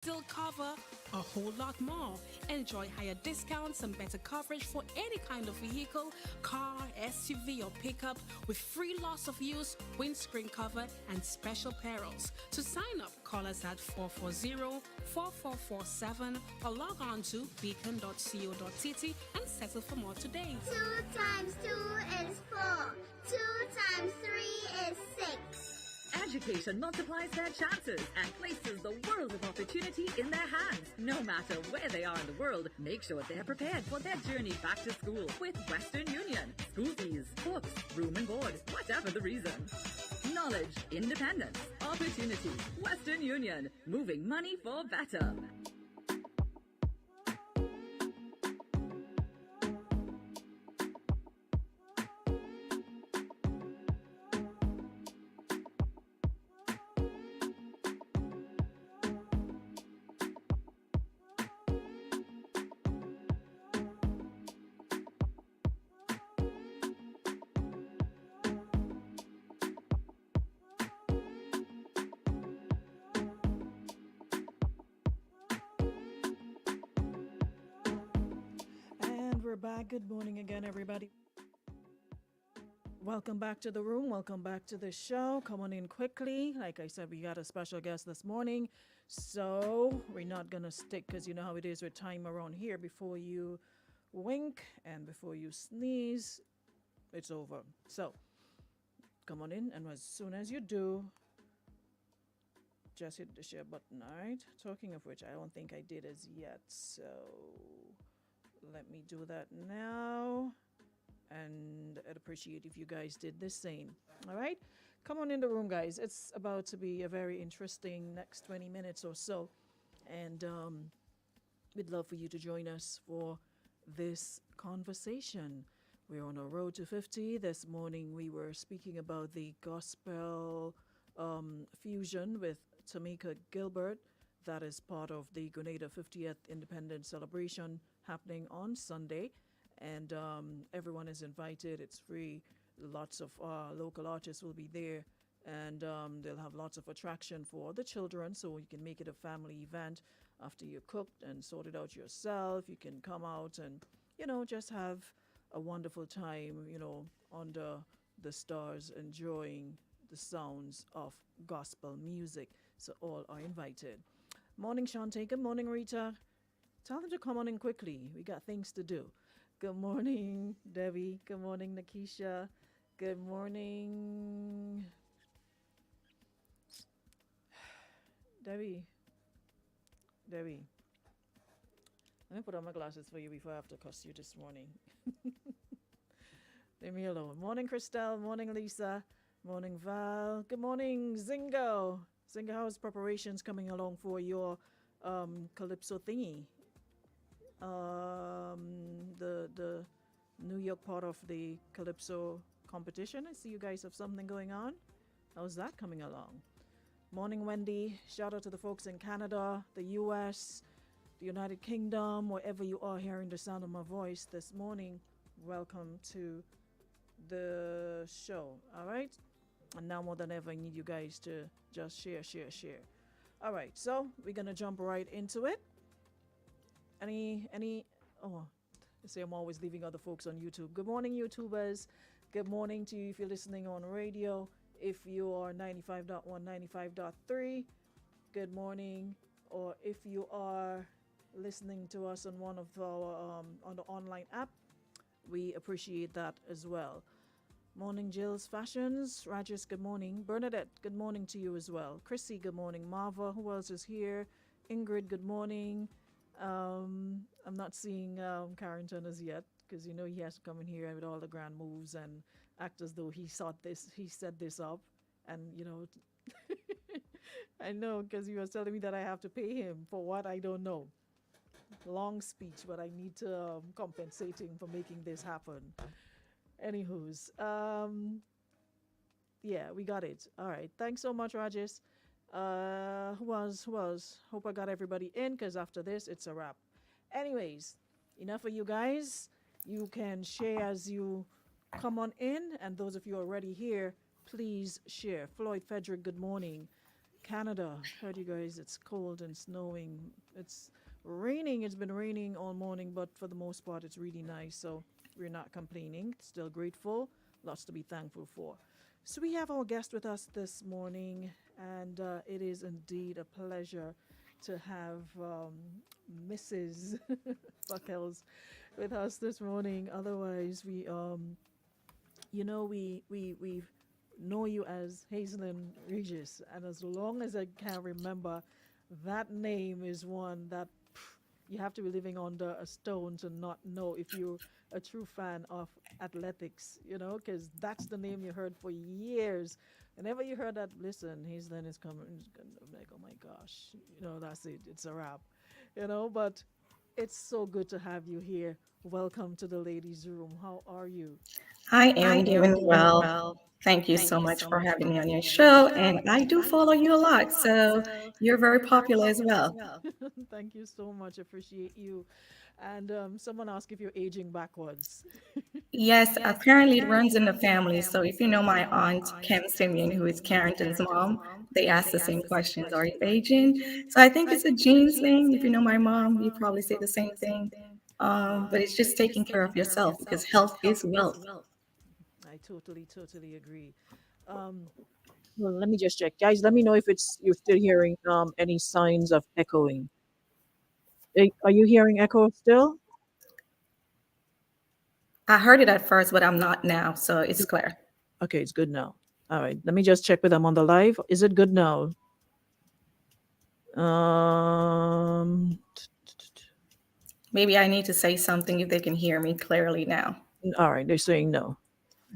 still cover a whole lot more. Enjoy higher discounts and better coverage for any kind of vehicle, car, SUV, or pickup with free loss of use, windscreen cover, and special perils. To sign up, call us at 440-4447 or log on to beacon.co.tt and settle for more today. 2 times 2 is 4. 2 times 3 is 6. Education multiplies their chances and places the world of opportunity in their hands. No matter where they are in the world, make sure they're prepared for their journey back to school with Western Union. School fees, books, room and board, whatever the reason. Knowledge, independence, opportunity. Western Union, moving money for better. We're back. Good morning again, everybody. Welcome back to the room. Welcome back to the show. Come on in quickly. Like I said, we got a special guest this morning. So we're not going to stick because you know how it is with time around here. Before you wink and before you sneeze, it's over. So come on in. And as soon as you do, just hit the share button. All right. Talking of which, I don't think I did as yet. So let me do that now. And I'd appreciate if you guys did the same. All right? Come on in the room, guys. It's about to be a very interesting next 20 minutes or so. And we'd love for you to join us for this conversation. We're on a road to 50. This morning we were speaking about the gospel fusion with Tamika Gilbert. That is part of the Grenada 50th Independence Celebration happening on Sunday. And everyone is invited. It's free. Lots of local artists will be there. And they'll have lots of attraction for the children, so you can make it a family event. After you cooked and sorted out yourself, you can come out and, you know, just have a wonderful time, you know, under the stars, enjoying the sounds of gospel music. So all are invited. Morning, Shantae. Good morning, Rita. Tell them to come on in quickly. We got things to do. Good morning, Debbie. Good morning, Nakisha. Good morning, Debbie. Debbie. Let me put on my glasses for you before I have to cuss you this morning. Leave me alone. Morning, Christelle. Morning, Lisa. Morning, Val. Good morning, Zingo. Zingo, how's preparations coming along for your Calypso thingy? The New York part of the Calypso competition. I see you guys have something going on. How's that coming along? Morning, Wendy. Shout out to the folks in Canada, the US, the United Kingdom, wherever you are hearing the sound of my voice this morning. Welcome to the show. All right. And now more than ever, I need you guys to just share. All right. So we're going to jump right into it. Oh, they say I'm always leaving other folks on YouTube. Good morning, YouTubers. Good morning to you if you're listening on radio. If you are 95.1, 95.3, good morning. Or if you are listening to us on one of our, on the online app, we appreciate that as well. Morning, Jill's Fashions. Rajesh, good morning. Bernadette, good morning to you as well. Chrissy, good morning. Marva, who else is here? Ingrid, good morning. I'm not seeing Carrington as yet because you know he has to come in here with all the grand moves and act as though he set this up, and you know, I know because he was telling me that I have to pay him for what I don't know. Long speech, but I need to compensate him for making this happen. Anywho's, yeah, we got it. All right, thanks so much, Rajesh. Who else? Hope I got everybody in because after this, it's a wrap. Anyways, enough of you guys. You can share as you come on in. And those of you already here, please share. Floyd Frederick, good morning. Canada. Heard you guys, it's cold and snowing. It's raining. It's been raining all morning, but for the most part, it's really nice. So we're not complaining. Still grateful. Lots to be thankful for. So we have our guest with us this morning, and it is indeed a pleasure to have Mrs. Buckels with us this morning. Otherwise, we know you as Hazel Regis, and as long as I can remember, that name is one that you have to be living under a stone to not know if you're a true fan of athletics, because that's the name you heard for years. Whenever you heard that, listen, Hazel is coming, I'm like, oh my gosh, that's it, it's a wrap, but it's so good to have you here. Welcome to the ladies' room. How are you? I am doing well. Thank you so much for having me on your show. And I do follow you a lot. So you're very popular as well. Thank you so much. Appreciate you. And someone asked if you're aging backwards. Yes, apparently it runs in the family. So if you know my aunt, Kim Simeon, who is Carrington's mom, they ask the same questions. Are you aging? So I think it's a genes thing. If you know my mom, you probably say the same thing. But it's just taking care of yourself because health is wealth. I totally agree. Um, well, let me just check, guys. Let me know if it's you're still hearing any signs of echoing. Are you hearing echo still? I heard it at first, but I'm not now. So it's clear. Okay, it's good now. All right, let me just check with them on the live. Is it good now? Um, Maybe I need to say something if they can hear me clearly now. all right, they're saying no.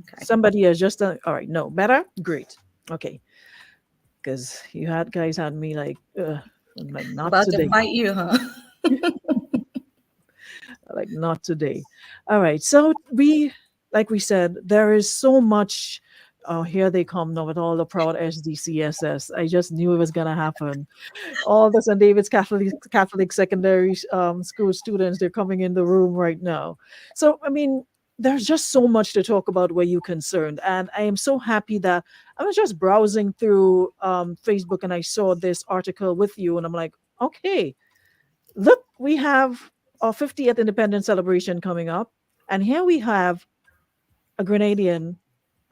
Okay. Somebody has just done. All right, no, better. Great. Okay, because you had guys had me like, I'm like not About to today. fight you, huh? Like not today. All right, so like we said, there is so much. Oh, here they come now with all the proud SDCSS. I just knew it was gonna happen. All the St. David's Catholic Secondary School students, they're coming in the room right now. So I mean, there's just so much to talk about where you concerned, and I am so happy that I was just browsing through Facebook and I saw this article with you, and I'm like, okay, look, we have our 50th independence celebration coming up, and here we have a Grenadian,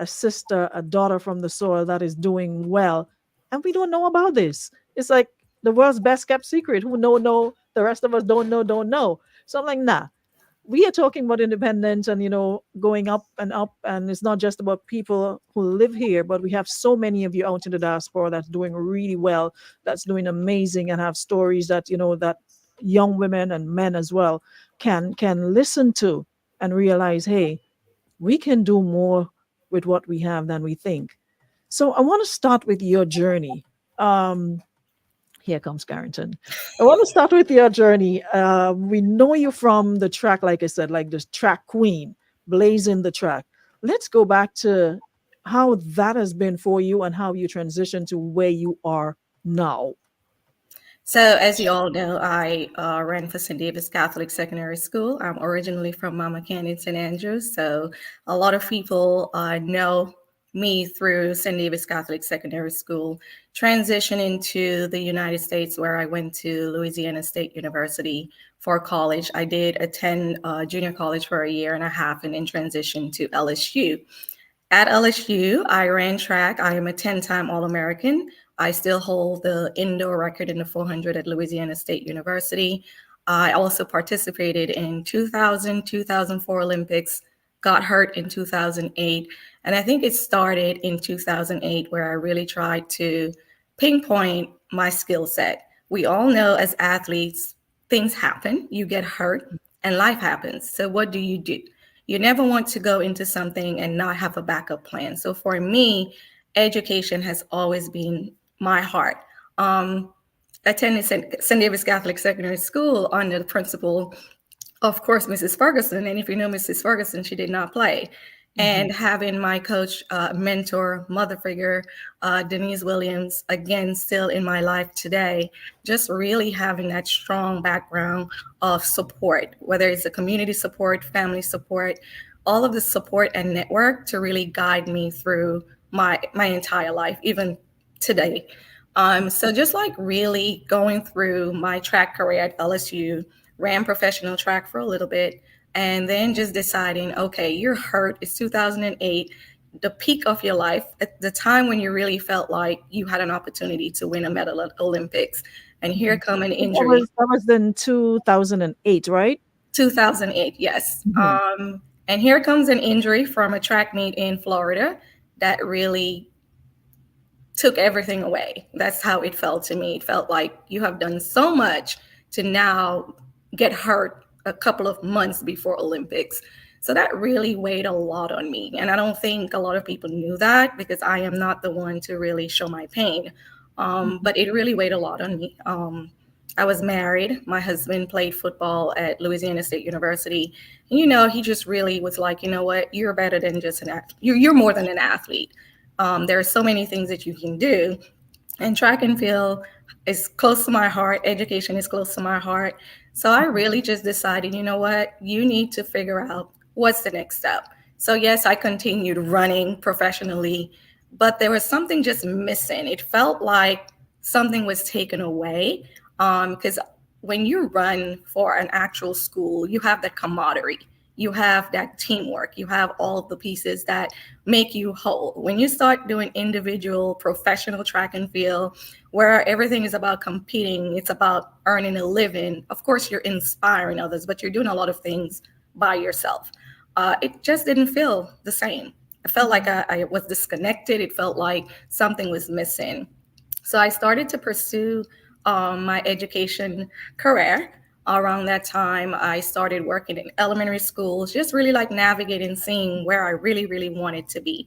a sister, a daughter from the soil that is doing well, and we don't know about this. It's like the world's best kept secret. Who know, the rest of us don't know. So I'm like, nah. We are talking about independence and going up, and it's not just about people who live here, but we have so many of you out in the diaspora that's doing really well, that's doing amazing, and have stories that that young women and men as well can listen to and realize, hey, we can do more with what we have than we think. So I want to start with your journey. Um, Here comes Carrington. I want to start with your journey. We know you from the track, like I said, like the track queen, blazing the track. Let's go back to how that has been for you and how you transitioned to where you are now. So, as you all know, I ran for St. David's Catholic Secondary School. I'm originally from Mama Canyon, St. Andrews. So, a lot of people know me through St. David's Catholic Secondary School. Transitioning to the United States, where I went to Louisiana State University for college. I did attend junior college for a year and a half and then transitioned to LSU. At LSU, I ran track. I am a 10-time All-American. I still hold the indoor record in the 400 at Louisiana State University. I also participated in 2000, 2004 Olympics, got hurt in 2008. And I think it started in 2008 where I really tried to pinpoint my skill set. We all know as athletes, things happen, you get hurt, and life happens. So what do? You never want to go into something and not have a backup plan. So for me, education has always been my heart. Attended St. David's Catholic Secondary School under the principal, of course, Mrs. Ferguson. And if you know Mrs. Ferguson, she did not play. And having my coach, mentor, mother figure, Denise Williams, again, still in my life today, just really having that strong background of support, whether it's a community support, family support, all of the support and network to really guide me through my entire life, even today. So just like really going through my track career at LSU, ran professional track for a little bit, and then just deciding, okay, you're hurt. It's 2008, the peak of your life, at the time when you really felt like you had an opportunity to win a medal at Olympics. And here Mhm. come an That injury. was in 2008, right? 2008, yes. Mhm. And here comes an injury from a track meet in Florida that really took everything away. That's how it felt to me. It felt like you have done so much to now get hurt a couple of months before Olympics. So that really weighed a lot on me. And I don't think a lot of people knew that because I am not the one to really show my pain. But it really weighed a lot on me. I was married. My husband played football at Louisiana State University. And, he just really was like, you know what? You're better than just an athlete. You're more than an athlete. There are so many things that you can do, and track and field is close to my heart. Education is close to my heart. So I really just decided, you know what, you need to figure out what's the next step. So yes, I continued running professionally, but there was something just missing. It felt like something was taken away, because when you run for an actual school, you have that camaraderie, you have that teamwork, you have all of the pieces that make you whole. When you start doing individual professional track and field, where everything is about competing, it's about earning a living. Of course, you're inspiring others, but you're doing a lot of things by yourself. It just didn't feel the same. I felt like I was disconnected. It felt like something was missing. So I started to pursue my education career. Around that time, I started working in elementary schools, just really like navigating, seeing where I really, really wanted to be.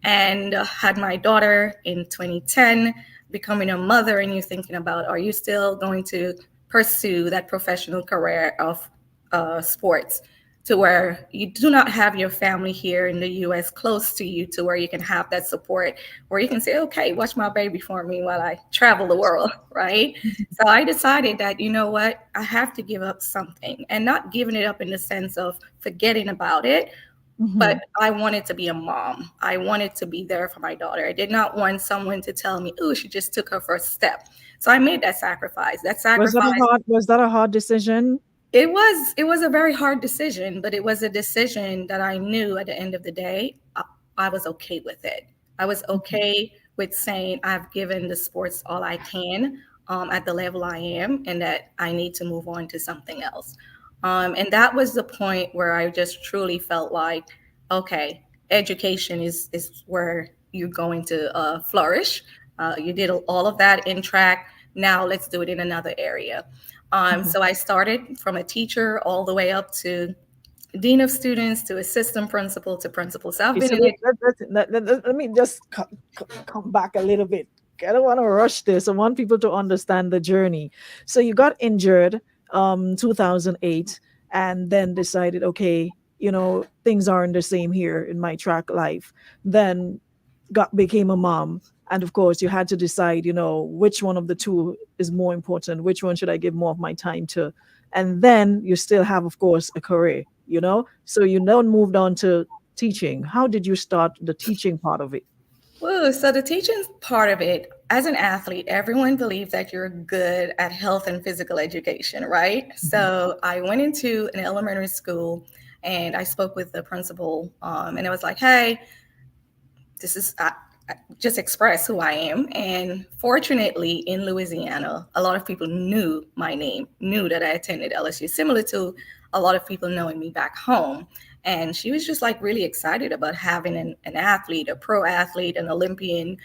And had my daughter in 2010, becoming a mother, and you're thinking about, are you still going to pursue that professional career of sports? To where you do not have your family here in the US close to you, to where you can have that support, where you can say, okay, watch my baby for me while I travel the world, right? So I decided that, you know what, I have to give up something, and not giving it up in the sense of forgetting about it, but Mhm. I wanted to be a mom. I wanted to be there for my daughter. I did not want someone to tell me, oh, she just took her first step. So I made that sacrifice. That sacrifice Was that a hard decision? it was a very hard decision, but it was a decision that I knew at the end of the day, I was okay with it. I was Mhm. okay with saying I've given the sports all I can, at the level I am, and that I need to move on to something else. And that was the point where I just truly felt like, okay, education is where you're going to flourish. You did all of that in track. Now let's do it in another area. Mhm. So I started from a teacher all the way up to dean of students to assistant principal to principal. So I've Okay, been so in it. let me just come back a little bit. I don't want to rush this. I want people to understand the journey. So you got injured 2008, and then decided, okay, things aren't the same here in my track life. Then got became a mom, and of course you had to decide, which one of the two is more important, which one should I give more of my time to. And then you still have, of course, a career, so you now moved on to teaching. How did you start the teaching part of it? Woo, so the teaching part of it, as an athlete, everyone believes that you're good at health and physical education, right? Mhm. So I went into an elementary school, and I spoke with the principal, and I was like, hey, this is just express who I am. And fortunately, in Louisiana, a lot of people knew my name, knew that I attended LSU, similar to a lot of people knowing me back home. And she was just like really excited about having an athlete, a pro athlete, an Olympian,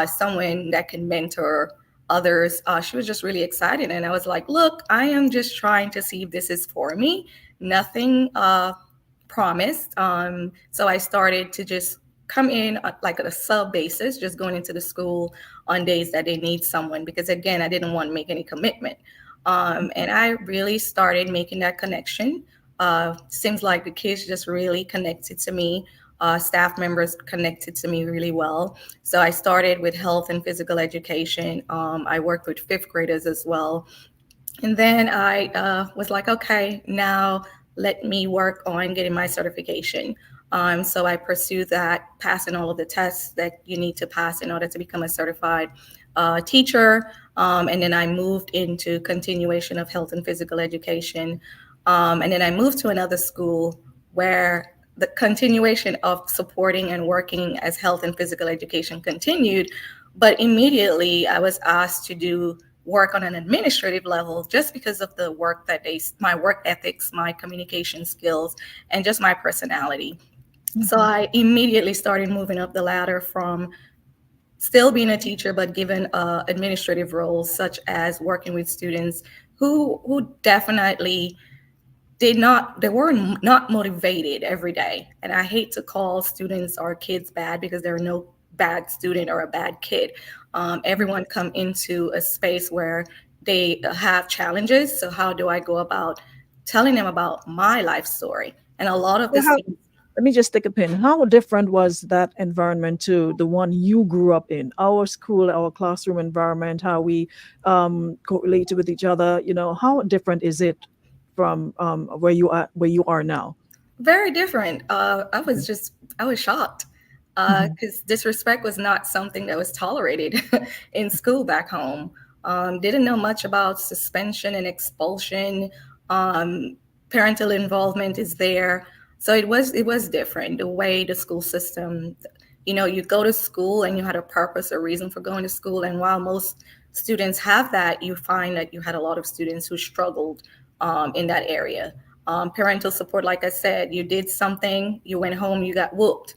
someone that can mentor others. She was just really excited. And I was like, look, I am just trying to see if this is for me. Nothing promised. So I started to just come in like at a sub basis, just going into the school on days that they need someone, because again, I didn't want to make any commitment. And I really started making that connection. Seems like the kids just really connected to me. Staff members connected to me really well. So I started with health and physical education. I worked with fifth graders as well, and then I was like, okay, now let me work on getting my certification. So I pursued that, passing all of the tests that you need to pass in order to become a certified teacher, and then I moved into continuation of health and physical education, and then I moved to another school where the continuation of supporting and working as health and physical education continued, but immediately I was asked to do work on an administrative level just because of the work that my work ethics, my communication skills, and just my personality. So I immediately started moving up the ladder from still being a teacher, but given administrative roles such as working with students who definitely they were not motivated every day. And I hate to call students or kids bad because there are no bad student or a bad kid. Everyone come into a space where they have challenges. So how do I go about telling them about my life story? And a lot of the So how, students. let me just stick a pin. How different was that environment to the one you grew up in? Our school, our classroom environment, how we correlated with each other. How different is it from where you are now? Very different. I was shocked Mhm. because disrespect was not something that was tolerated in school back home. Didn't know much about suspension and expulsion. Um, Parental involvement is there, so it was different. The way the school system, you go to school and you had a purpose, a reason for going to school, and while most students have that, you find that you had a lot of students who struggled in that area. Parental support, like I said, you did something, you went home, you got whooped.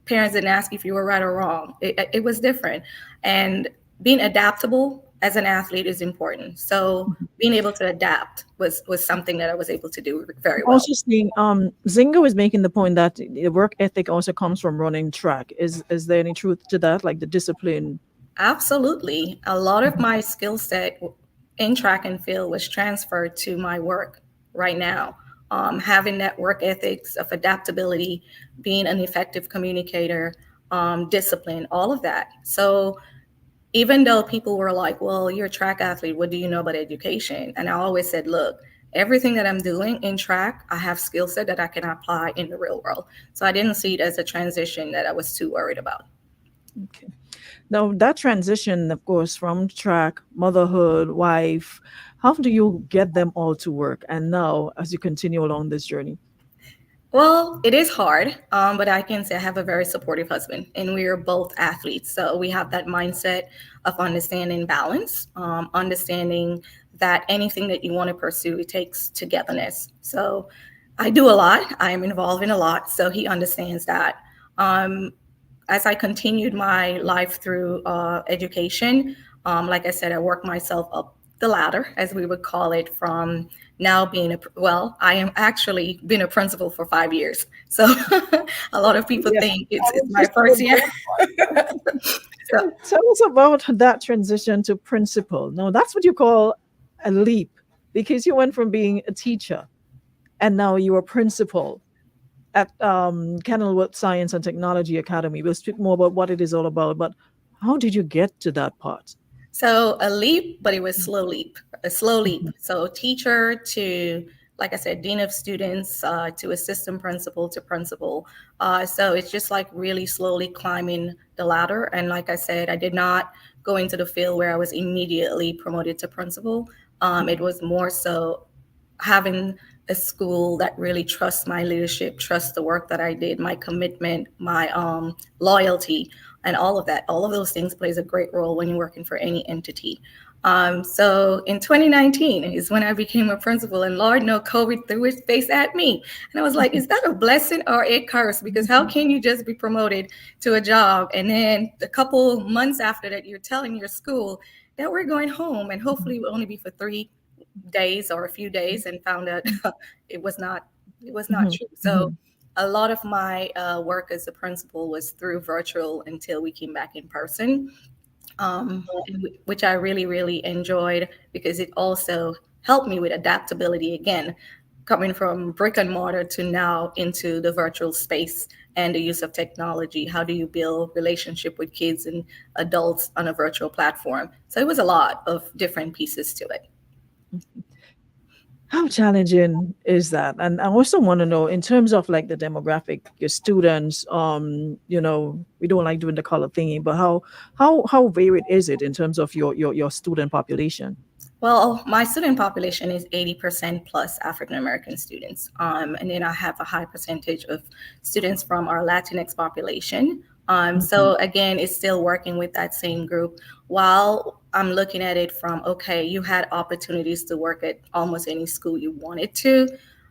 Parents didn't ask if you were right or wrong. It was different. And being adaptable as an athlete is important. So being able to adapt was something that I was able to do very well. Also seeing Zingo is making the point that the work ethic also comes from running track. Is there any truth to that? Like the discipline? Absolutely. A lot of my skill set in track and field was transferred to my work right now. Having that work ethics of adaptability, being an effective communicator, discipline, all of that. So even though people were like, well, you're a track athlete, what do you know about education? And I always said, look, everything that I'm doing in track, I have skill set that I can apply in the real world. So I didn't see it as a transition that I was too worried about. Okay. Now that transition, of course, from track, motherhood, wife, how do you get them all to work? And now, as you continue along this journey. Well, it is hard, but I can say I have a very supportive husband, and we are both athletes. So we have that mindset of understanding balance, understanding that anything that you want to pursue, it takes togetherness. So I do a lot, I am involved in a lot. So he understands that. Um, as I continued my life through education, like I said, I worked myself up the ladder, as we would call it, from now being well, I am actually been a principal for 5 years. So a lot of people Yes, think I it's was my just first about year. So tell us about that transition to principal. Now, that's what you call a leap because you went from being a teacher and now you're a principal at Kenilworth Science and Technology Academy. We'll speak more about what it is all about, but how did you get to that part? So a leap, but it was slow leap, a slow leap. So teacher to, like I said, dean of students to assistant principal to principal. So it's just like really slowly climbing the ladder. And like I said, I did not go into the field where I was immediately promoted to principal. It was more so having a school that really trusts my leadership, trusts the work that I did, my commitment, my loyalty, and all of that. All of those things plays a great role when you're working for any entity. So in 2019 is when I became a principal, and Lord, no, COVID threw its face at me. And I was like, is that a blessing or a curse? Because how can you just be promoted to a job and then a couple months after that, you're telling your school that we're going home and hopefully it will only be for 3 days or a few days, and found out it was not Mhm, true. So mhm. a lot of my work as a principal was through virtual until we came back in person, which I really, really enjoyed because it also helped me with adaptability again, coming from brick and mortar to now into the virtual space and the use of technology. How do you build relationship with kids and adults on a virtual platform? So it was a lot of different pieces to it. How challenging is that? And I also want to know in terms of like the demographic, your students, we don't like doing the color thingy, but how varied is it in terms of your student population? Well, my student population is 80% plus African American students. And then I have a high percentage of students from our Latinx population. Mhm. So again, it's still working with that same group. While I'm looking at it from, okay, you had opportunities to work at almost any school you wanted to.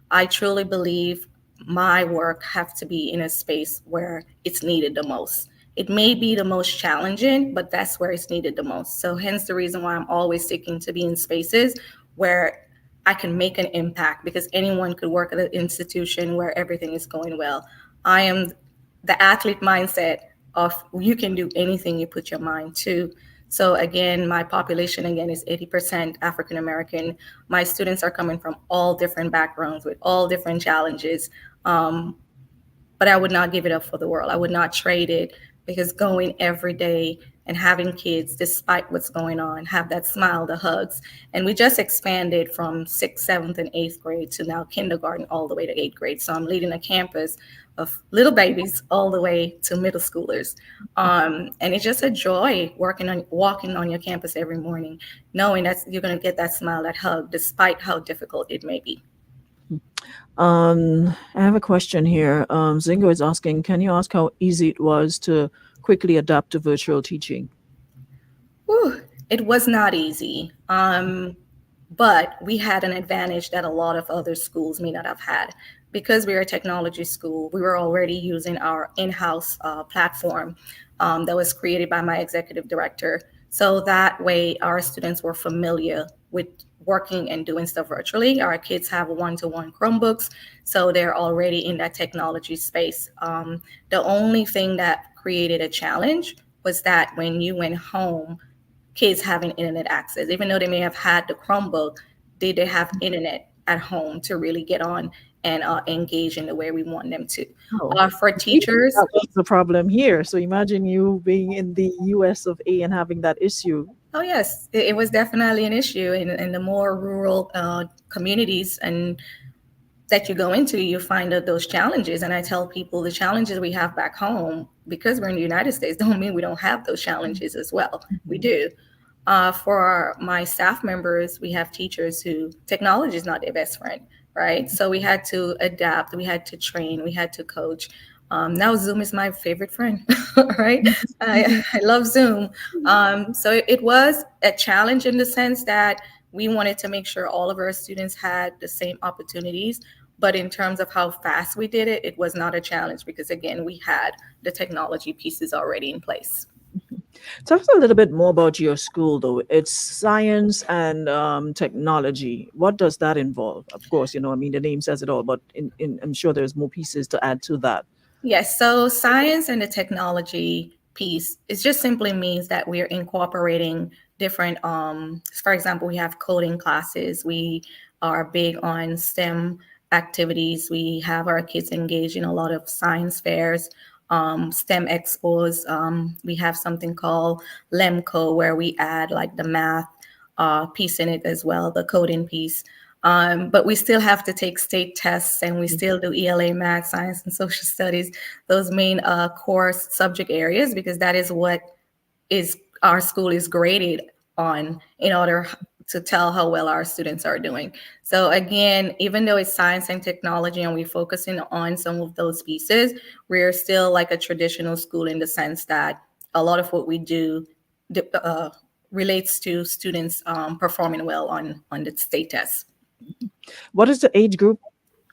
I truly believe my work have to be in a space where it's needed the most. It may be the most challenging, but that's where it's needed the most. So hence the reason why I'm always seeking to be in spaces where I can make an impact, because anyone could work at an institution where everything is going well. I am the athlete mindset of you can do anything you put your mind to. So again, my population again is 80% African American. My students are coming from all different backgrounds with all different challenges. Um, but I would not give it up for the world. I would not trade it, because going every day and having kids, despite what's going on, have that smile, the hugs. And we just expanded from sixth, seventh, and eighth grade to now kindergarten all the way to eighth grade. So I'm leading a campus of little babies all the way to middle schoolers. And it's just a joy walking on your campus every morning, knowing that you're going to get that smile, that hug, despite how difficult it may be. I have a question here. Zingo is asking, can you ask how easy it was to quickly adapt to virtual teaching? Whew, it was not easy. But we had an advantage that a lot of other schools may not have had. Because we are a technology school, we were already using our in-house platform that was created by my executive director. So that way our students were familiar with working and doing stuff virtually. Our kids have one-to-one Chromebooks, so they're already in that technology space. The only thing that created a challenge was that when you went home, kids having internet access. Even though they may have had the Chromebook, did they have internet at home to really get on and engage in the way we want them to? Oh, For that teachers, was the problem here. So imagine you being in the US of A and having that issue. oh yes, it was definitely an issue in the more rural communities and that you go into, you find out those challenges. And I tell people the challenges we have back home, because we're in the United States, don't mean we don't have those challenges as well. We Mhm. do. For my staff members, we have teachers who technology is not their best friend, right? So we had to adapt, we had to train, we had to coach. Now Zoom is my favorite friend, right? I love Zoom. So it was a challenge in the sense that we wanted to make sure all of our students had the same opportunities. But in terms of how fast we did it, it was not a challenge, because again, we had the technology pieces already in place. Tell us a little bit more about your school, though. It's science and technology. What does that involve? Of course, I mean, the name says it all, but I'm sure there's more pieces to add to that. Yes, so science and the technology piece, it just simply means that we're incorporating different, for example, we have coding classes. We are big on STEM activities. We have our kids engaged in a lot of science fairs, STEM expos. We have something called LEMCO, where we add like the math piece in it as well, the coding piece. But we still have to take state tests, and we still do ELA, math, science, and social studies, those main core subject areas, because that is what is our school is graded on in order to tell how well our students are doing. So again, even though it's science and technology and we're focusing on some of those pieces, we're still like a traditional school in the sense that a lot of what we do uh, relates to students performing well on the state tests. What is the age group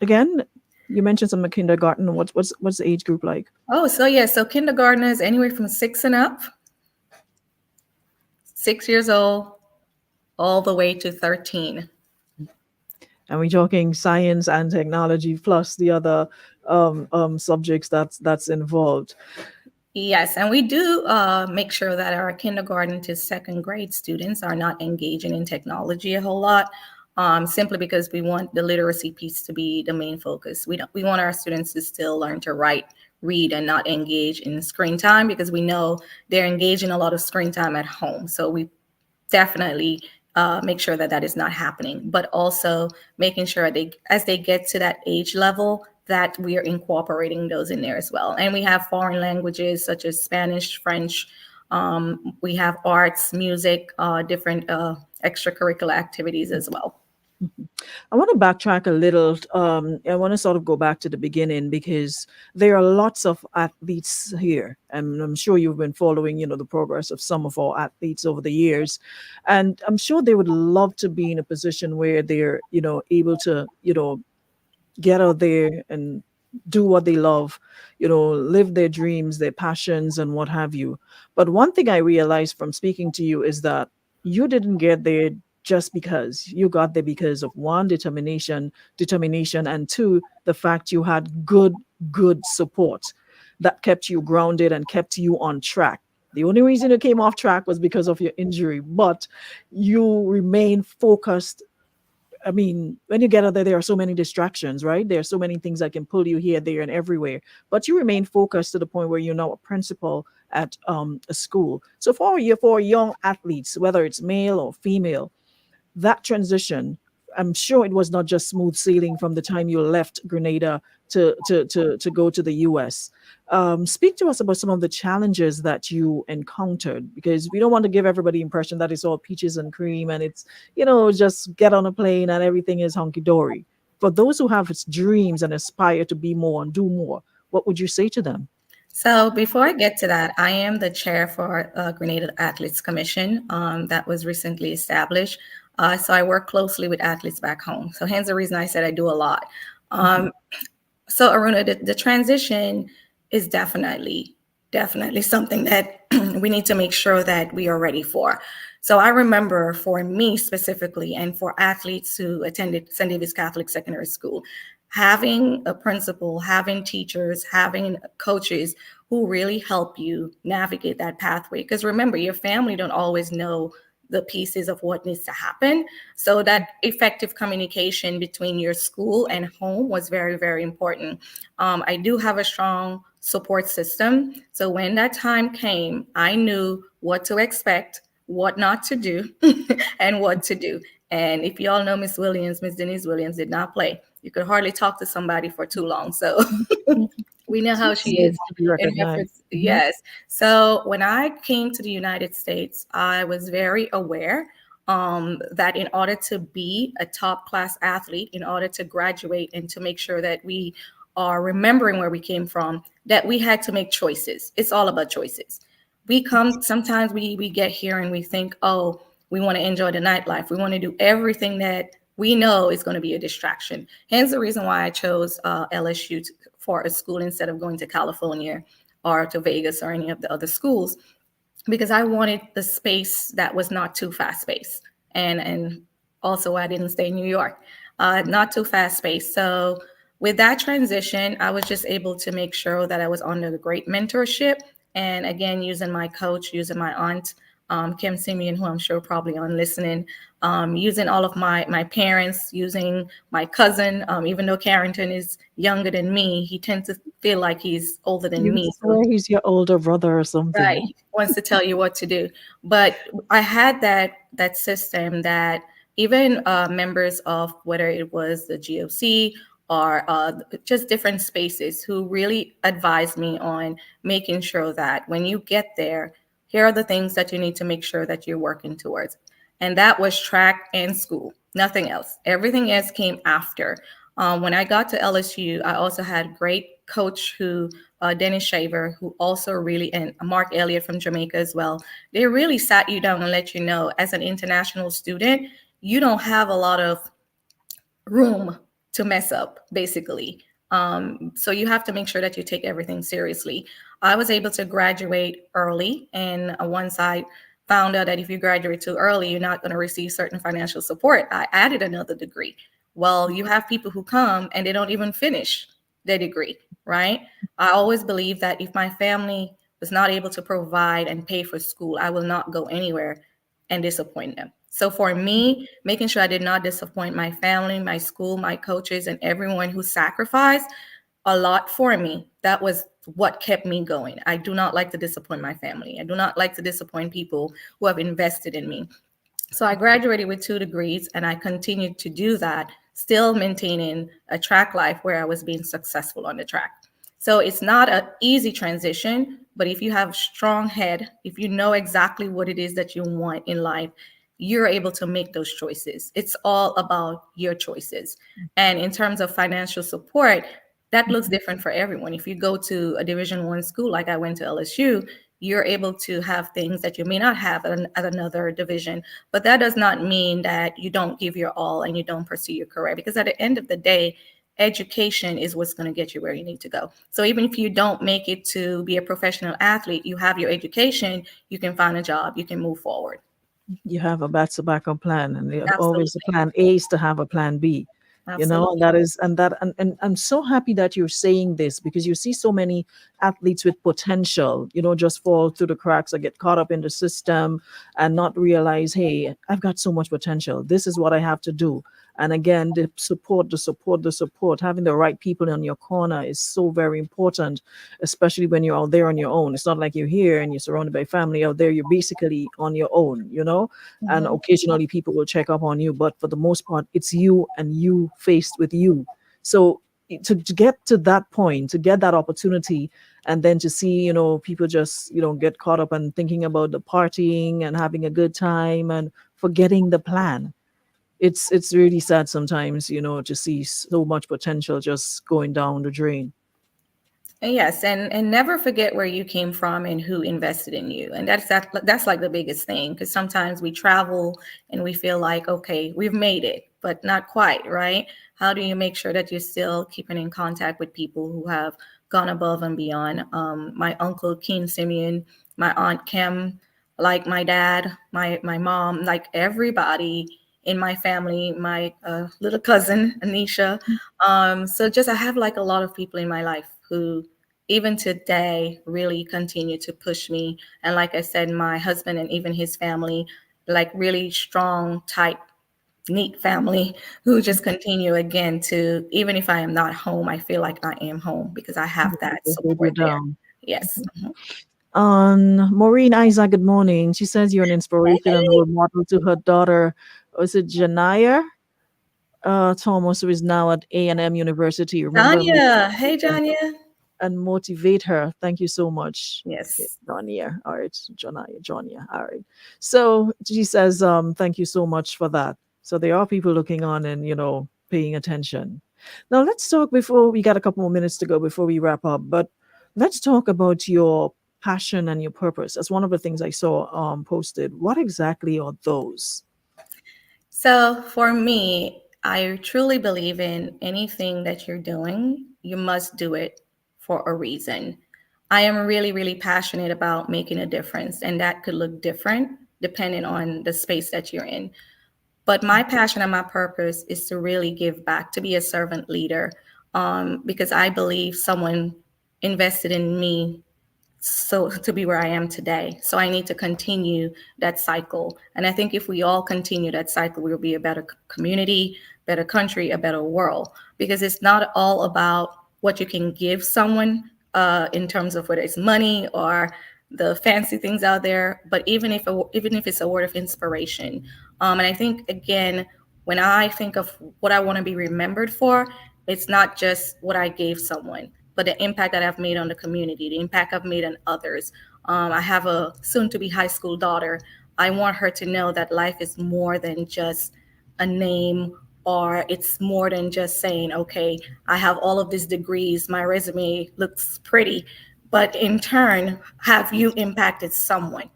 again? You mentioned some kindergarten. What's the age group like? Oh, so yeah, so kindergartners anywhere from 6 and up, 6 years old, all the way to 13. And we're talking science and technology plus the other subjects that's involved. Yes, and we do make sure that our kindergarten to second grade students are not engaging in technology a whole lot, simply because we want the literacy piece to be the main focus. We want our students to still learn to write, read, and not engage in screen time, because we know they're engaging a lot of screen time at home. So we definitely make sure that that is not happening, but also making sure they, as they get to that age level, that we are incorporating those in there as well. And we have foreign languages such as Spanish, French. We have arts, music, different extracurricular activities as well. Mhm. I want to backtrack a little. I want to sort of go back to the beginning because there are lots of athletes here, and I'm sure you've been following, the progress of some of our athletes over the years, and I'm sure they would love to be in a position where they're, able to, get out there and do what they love, live their dreams, their passions, and what have you. But one thing I realized from speaking to you is that you didn't get there just because you got there because of one, determination, and two, the fact you had good support that kept you grounded and kept you on track. The only reason you came off track was because of your injury, but you remain focused. I mean, when you get out there, there are so many distractions, right? There are so many things that can pull you here, there, and everywhere. But you remain focused to the point where you're now a principal at a school. So for young athletes, whether it's male or female, that transition, I'm sure it was not just smooth sailing from the time you left Grenada to go to the US. Speak to us about some of the challenges that you encountered, because we don't want to give everybody the impression that it's all peaches and cream and it's, just get on a plane and everything is hunky dory. For those who have its dreams and aspire to be more and do more, what would you say to them? So before I get to that, I am the chair for Grenada Athletes Commission that was recently established. So I work closely with athletes back home. So hence the reason I said I do a lot. Um, so Aruna, the transition is definitely something that we need to make sure that we are ready for. So I remember for me specifically, and for athletes who attended St. David's Catholic Secondary School, having a principal, having teachers, having coaches who really help you navigate that pathway. Because remember, your family don't always know the pieces of what needs to happen. So that effective communication between your school and home was very, very important. I do have a strong support system. So when that time came, I knew what to expect, what not to do, and what to do. And if you all know Miss Williams, Miss Denise Williams did not play. You could hardly talk to somebody for too long. So we know how she is Needs to be in recognized. reference. Yes. So when I came to the United States, I was very aware that in order to be a top class athlete, in order to graduate and to make sure that we are remembering where we came from, that we had to make choices. It's all about choices. Sometimes we get here and we think, oh, we want to enjoy the nightlife. We want to do everything that we know is going to be a distraction. Hence the reason why I chose LSU for a school instead of going to California or to Vegas or any of the other schools, because I wanted the space that was not too fast paced. And also I didn't stay in New York, not too fast paced. So with that transition, I was just able to make sure that I was under the great mentorship. And again, using my coach, using my aunt, Kim Simeon, who I'm sure probably on listening, using all of my parents, using my cousin, even though Carrington is younger than me, he tends to feel like he's older than You me. So swear he's your older brother or right, something. he wants to tell you what to do. But I had that system that even members of whether it was the GOC or just different spaces who really advised me on making sure that when you get there, here are the things that you need to make sure that you're working towards. And that was track and school, nothing else. Everything else came after. When I got to LSU, I also had great coach who Dennis Shaver, who also really, and Mark Elliott from Jamaica as well. They really sat you down and let you know, as an international student, you don't have a lot of room to mess up, basically. So you have to make sure that you take everything seriously. I was able to graduate early, and once I found out that if you graduate too early, you're not going to receive certain financial support, I added another degree. Well, you have people who come and they don't even finish their degree, right? I always believe that if my family was not able to provide and pay for school, I will not go anywhere and disappoint them. So for me, making sure I did not disappoint my family, my school, my coaches, and everyone who sacrificed a lot for me, that was what kept me going. I do not like to disappoint my family. I do not like to disappoint people who have invested in me. So I graduated with 2 degrees and I continued to do that, still maintaining a track life where I was being successful on the track. So it's not an easy transition, but if you have a strong head, if you know exactly what it is that you want in life, you're able to make those choices. It's all about your choices. And in terms of financial support, that looks different for everyone. If you go to a Division 1 school like I went to LSU, you're able to have things that you may not have at another division. But that does not mean that you don't give your all and you don't pursue your career, because at the end of the day, education is what's going to get you where you need to go. So even if you don't make it to be a professional athlete, you have your education, you can find a job, you can move forward. You have a that's a backup plan, and always the Absolutely. plan A is to have a plan B. And Absolutely. that is and that and I'm so happy that you're saying this, because you see so many athletes with potential, just fall through the cracks or get caught up in the system and not realize, hey, I've got so much potential. This is what I have to do. And again, the support, having the right people in your corner is so very important, especially when you're out there on your own. It's not like you're here and you're surrounded by family. Out there, you're basically on your own. And Mhm. occasionally people will check up on you, but for the most part, it's you and you faced with you. So to get to that point, to get that opportunity, and then to see, people just, get caught up and thinking about the partying and having a good time and forgetting the plan. It's really sad sometimes, to see so much potential just going down the drain. And yes, and never forget where you came from and who invested in you. And that's like the biggest thing, because sometimes we travel and we feel like, okay, we've made it, but not quite, right? How do you make sure that you're still keeping in contact with people who have gone above and beyond? My uncle Keen Simeon, my aunt Kim, like my dad, my mom, like everybody in my family, my little cousin Anisha. So just I have like a lot of people in my life who even today really continue to push me. And like I said, my husband and even his family, like really strong, tight, neat family who just continue again to, even if I am not home, I feel like I am home because I have that They hold you support there. down. Yes. Mhm. Maureen Isaac, good morning. She says you're an inspiration and role model to her daughter. Was it Janaya? Thomas, who is now at A&M University. Remember me? Janya. Hey, Janya. And motivate her. Thank you so much. Okay, Yes. Jonia. All right, Jonia. All right. So she says, thank you so much for that. So there are people looking on and paying attention. Now let's talk before we got a couple more minutes to go before we wrap up. But let's talk about your passion and your purpose. That's one of the things I saw posted. What exactly are those? So for me, I truly believe in anything that you're doing, you must do it for a reason. I am really, really passionate about making a difference, and that could look different depending on the space that you're in. But my passion and my purpose is to really give back, to be a servant leader, because I believe someone invested in me so to be where I am today. So I need to continue that cycle. And I think if we all continue that cycle, we'll be a better community, better country, a better world. Because it's not all about what you can give someone in terms of whether it's money or the fancy things out there, but even if it's a word of inspiration. And I think again, when I think of what I want to be remembered for, it's not just what I gave someone, but the impact that I've made on the community, the impact I've made on others. I have a soon to be high school daughter. I want her to know that life is more than just a name, or it's more than just saying, okay, I have all of these degrees, my resume looks pretty. But in turn, have you impacted someone?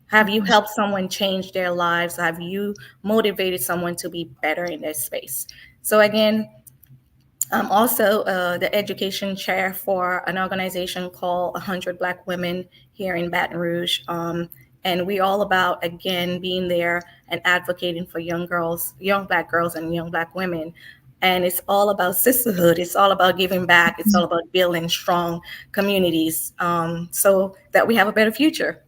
Have you Mhm. helped someone change their lives? Have you motivated someone to be better in their space? So again, I'm also the education chair for an organization called 100 Black Women here in Baton Rouge. And we're all about, again, being there and advocating for young girls, young Black girls, and young Black women. And it's all about sisterhood. It's all about giving back. It's all about building strong communities so that we have a better future.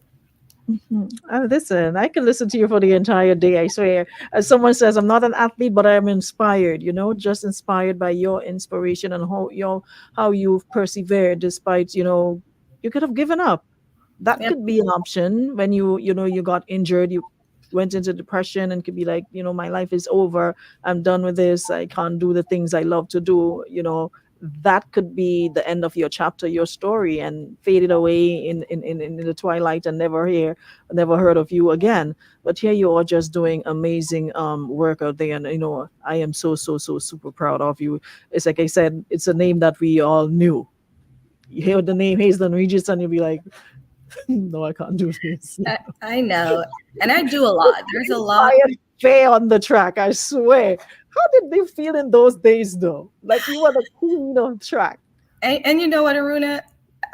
Listen, I can listen to you for the entire day, I swear. As someone says, I'm not an athlete, but I'm inspired, just inspired by your inspiration and how you've persevered despite, you could have given up. That Yep. could be an option when you got injured. went into depression and could be like, my life is over. I'm done with this. I can't do the things I love to do. That could be the end of your chapter, your story, and faded away in the twilight and never heard of you again. But here you are just doing amazing work out there. And, I am so, so, so super proud of you. It's like I said, it's a name that we all knew. You hear the name Hazel Regis and you'll be like, no, I can't do this. I know. And I do a lot. There's a lot. Fire fair on the track, I swear. How did they feel in those days, though? Like you were the queen of track. And you know what, Aruna?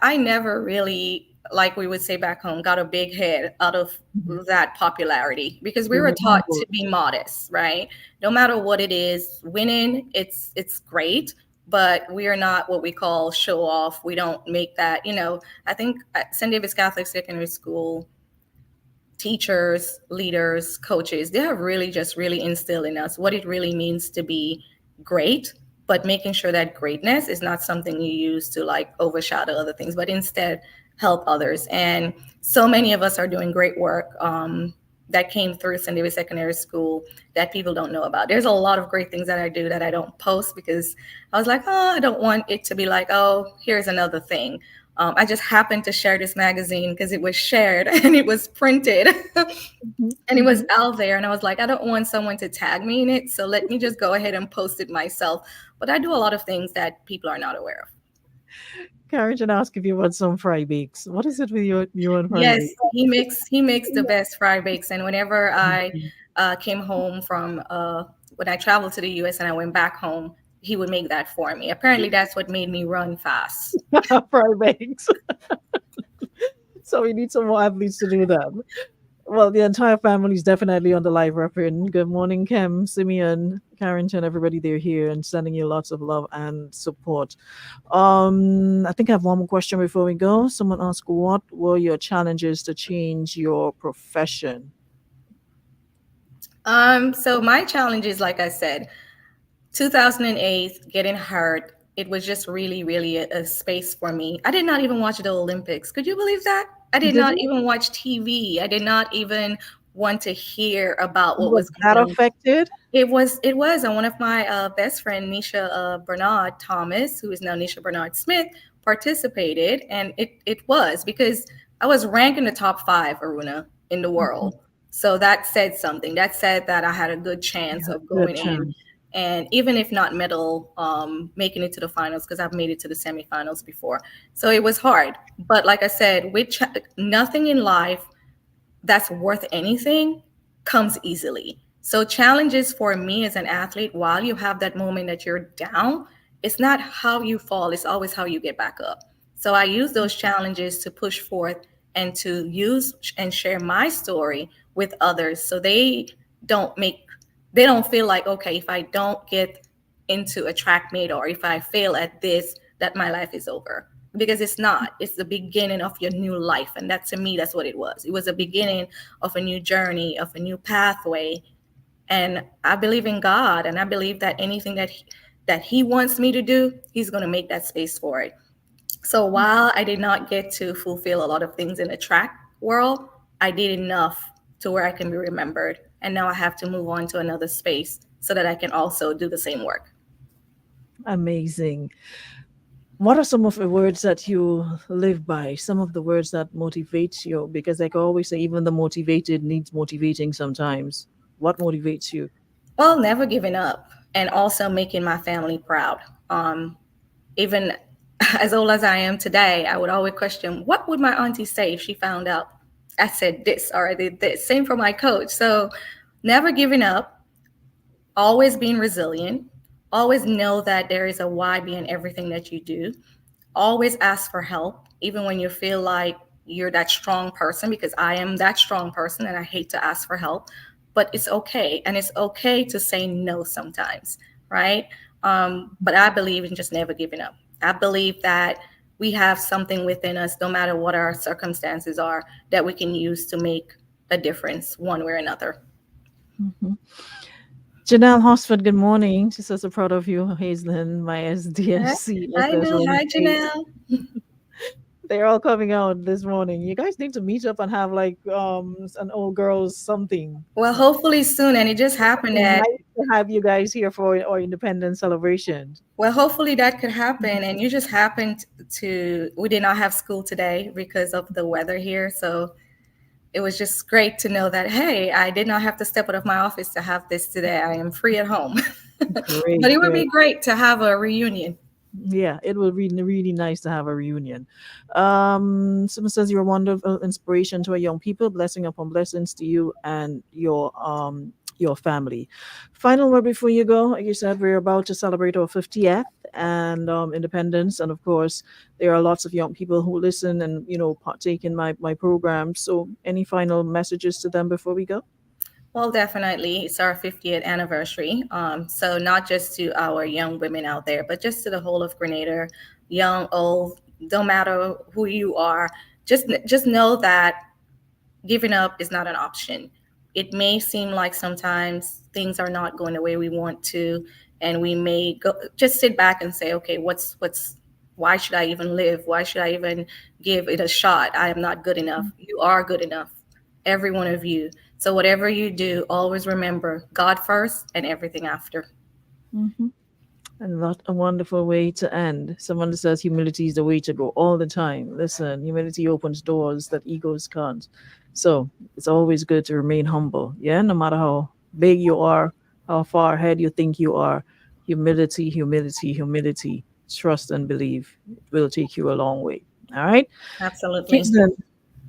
I never really, like we would say back home, got a big head out of that popularity because we You were taught remember. to be modest, right? No matter what it is, winning, it's great, but we are not what we call show off. We don't make that, I think at St. David's Catholic Secondary School, teachers, leaders, coaches, they have really just really instilled in us what it really means to be great, but making sure that greatness is not something you use to like overshadow other things, but instead help others. And so many of us are doing great work that came through St. David Secondary School that people don't know about. There's a lot of great things that I do that I don't post because I was like, oh, I don't want it to be like, oh, here's another thing. I just happened to share this magazine because it was shared and it was printed and it was out there. And I was like, I don't want someone to tag me in it. So let me just go ahead and post it myself. But I do a lot of things that people are not aware of. Karen should ask if you want some fry bakes. What is it with you and fry Yes, bakes? he makes the best fry bakes. And whenever I came home from when I traveled to the US and I went back home, he would make that for me. Apparently that's what made me run fast. Fry bakes. So we need some more athletes to do that. Well, the entire family is definitely on the live repping. Good morning, Kim, Simeon, Carrington, everybody there here and sending you lots of love and support. I think I have one more question before we go. Someone asked, what were your challenges to change your profession? So my challenge is, like I said, 2008, getting hurt, it was just really, really a space for me. I did not even watch the Olympics. Could you believe that? I did Did not you? even watch TV. I did not even want to hear about You what were was that going on. affected? It was, and one of my best friend, Nisha Bernard Thomas, who is now Nisha Bernard Smith, participated, and it was because I was ranked in the top 5, Aruna, in the Mhm. world. So that said something. That said that I had a good chance Yeah, of good going in, chance. and even if not medal, making it to the finals because I've made it to the semifinals before. So it was hard, but like I said, nothing in life that's worth anything comes easily. So challenges for me as an athlete, while you have that moment that you're down, it's not how you fall, it's always how you get back up. So I use those challenges to push forth and to use and share my story with others so don't make they don't feel like, okay, if I don't get into a track meet or if I fail at this, that my life is over, because it's not. It's the beginning of your new life, and that, to me, that's what it was. It was a beginning of a new journey, of a new pathway. And I believe in God, and I believe that anything that he wants me to do, he's going to make that space for it. So while I did not get to fulfill a lot of things in the track world, I did enough to where I can be remembered, and now I have to move on to another space so that I can also do the same work. Amazing. What are some of the words that you live by? Some of the words that motivate you? Because like I always say, even the motivated needs motivating sometimes. What motivates you? Well, never giving up, and also making my family proud. Even as old as I am today, I would always question, what would my auntie say if she found out I said this or I did this? Same for my coach. So never giving up, always being resilient, always know that there is a why behind everything that you do. Always ask for help, even when you feel like you're that strong person, because I am that strong person and I hate to ask for help, but it's okay. And it's okay to say no sometimes, right? But I believe in just never giving up. I believe that we have something within us, no matter what our circumstances are, that we can use to make a difference one way or another. Mhm. Janelle Hosford, good morning. She says, so proud of you, Hazelin, my Hi, SDFC hi, SS Bill. Hi, Wednesday. Janelle. They're all coming out this morning. You guys need to meet up and have like an old girls something. Well, hopefully soon. And it just happened It'd be that, nice to have you guys here for our independence celebration. well, hopefully that could happen. And you just happened to, we did not have school today because of the weather here. So it was just great to know that, hey, I did not have to step out of my office to have this today. I am free at home. But Great, it would great. be great to have a reunion. Yeah, it will be really nice to have a reunion. Someone says you're a wonderful inspiration to our young people. Blessing upon blessings to you and your family. Final word before you go. Like you said, we're about to celebrate our 50th and independence, and of course, there are lots of young people who listen and partake in my program. So, any final messages to them before we go? Well, definitely. It's our 50th anniversary. So not just to our young women out there, but just to the whole of Grenada, young, old, don't matter who you are. Just know that giving up is not an option. It may seem like sometimes things are not going the way we want to, and we may go just sit back and say, okay, what's why should I even live? Why should I even give it a shot? I am not good enough. You are good enough, every one of you. So whatever you do, always remember God first and everything after. Mhm. And what a wonderful way to end. Someone that says humility is the way to go all the time. Listen, humility opens doors that egos can't. So it's always good to remain humble. Yeah, no matter how big you are, how far ahead you think you are. Humility, humility, humility. Trust and believe. It will take you a long way. All right. Absolutely. Kingston,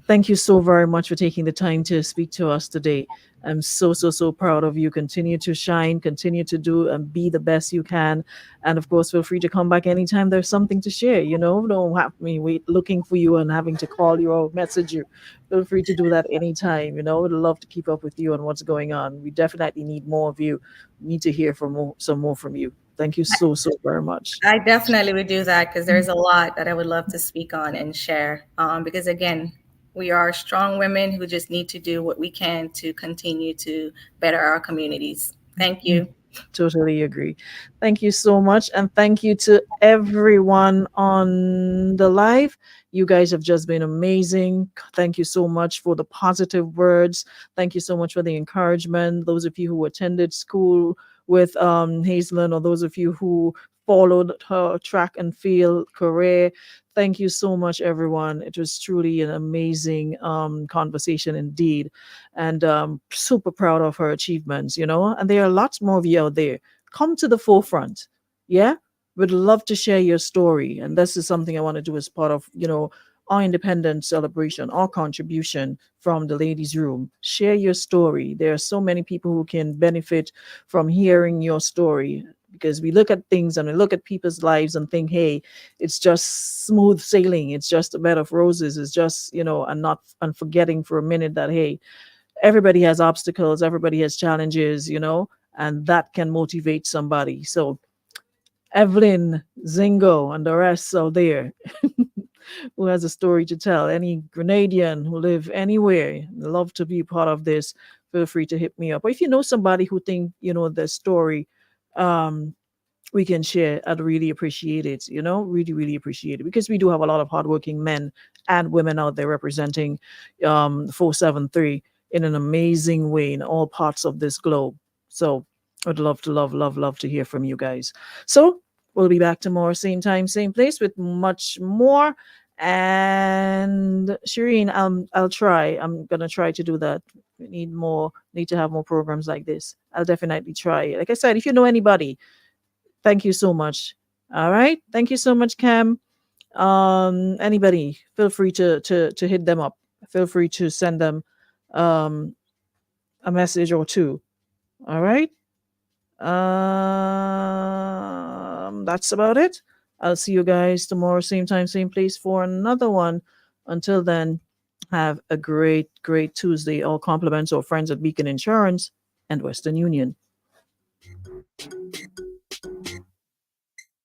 thank you so very much for taking the time to speak to us today. I'm so, so, so proud of you. Continue to shine, continue to do and be the best you can. And of course, feel free to come back anytime there's something to share. Don't have me wait looking for you and having to call you or message you. Feel free to do that anytime. We'd love to keep up with you and what's going on. We definitely need more of you. We need to hear some more from you. Thank you so, so very much. I definitely would do that because there's a lot that I would love to speak on and share. Because again, we are strong women who just need to do what we can to continue to better our communities. Thank Mm, you. totally agree. Thank you so much. And thank you to everyone on the live. You guys have just been amazing. Thank you so much for the positive words. Thank you so much for the encouragement. Those of you who attended school with Hazelin, or those of you who followed her track and field career. Thank you so much, everyone. It was truly an amazing conversation indeed, and super proud of her achievements. And there are lots more of you out there. Come to the forefront. Yeah, would love to share your story, and this is something I want to do as part of our independence celebration, our contribution from the ladies' room. Share your story. There are so many people who can benefit from hearing your story. Because we look at things and we look at people's lives and think, hey, it's just smooth sailing. It's just a bed of roses. It's just, and not and forgetting for a minute that, hey, everybody has obstacles, everybody has challenges, and that can motivate somebody. So Evelyn, Zingo, and the rest are there who has a story to tell. Any Grenadian who live anywhere, love to be part of this. Feel free to hit me up. Or if you know somebody who think their story, um, we can share. I'd really appreciate it. Really, really appreciate it because we do have a lot of hardworking men and women out there representing 473 in an amazing way in all parts of this globe. So I'd love to love to hear from you guys. So we'll be back tomorrow, same time, same place with much more. And Shireen, I'll try. I'm gonna try to do that. We need to have more programs like this. I'll definitely try. Like I said, if you know anybody, thank you so much. All right. Thank you so much, Cam. Anybody, feel free to hit them up. Feel free to send them um a message or two. All right. That's about it. I'll see you guys tomorrow, same time, same place for another one. Until then, have a great, great Tuesday. All compliments of friends at Beacon Insurance and Western Union.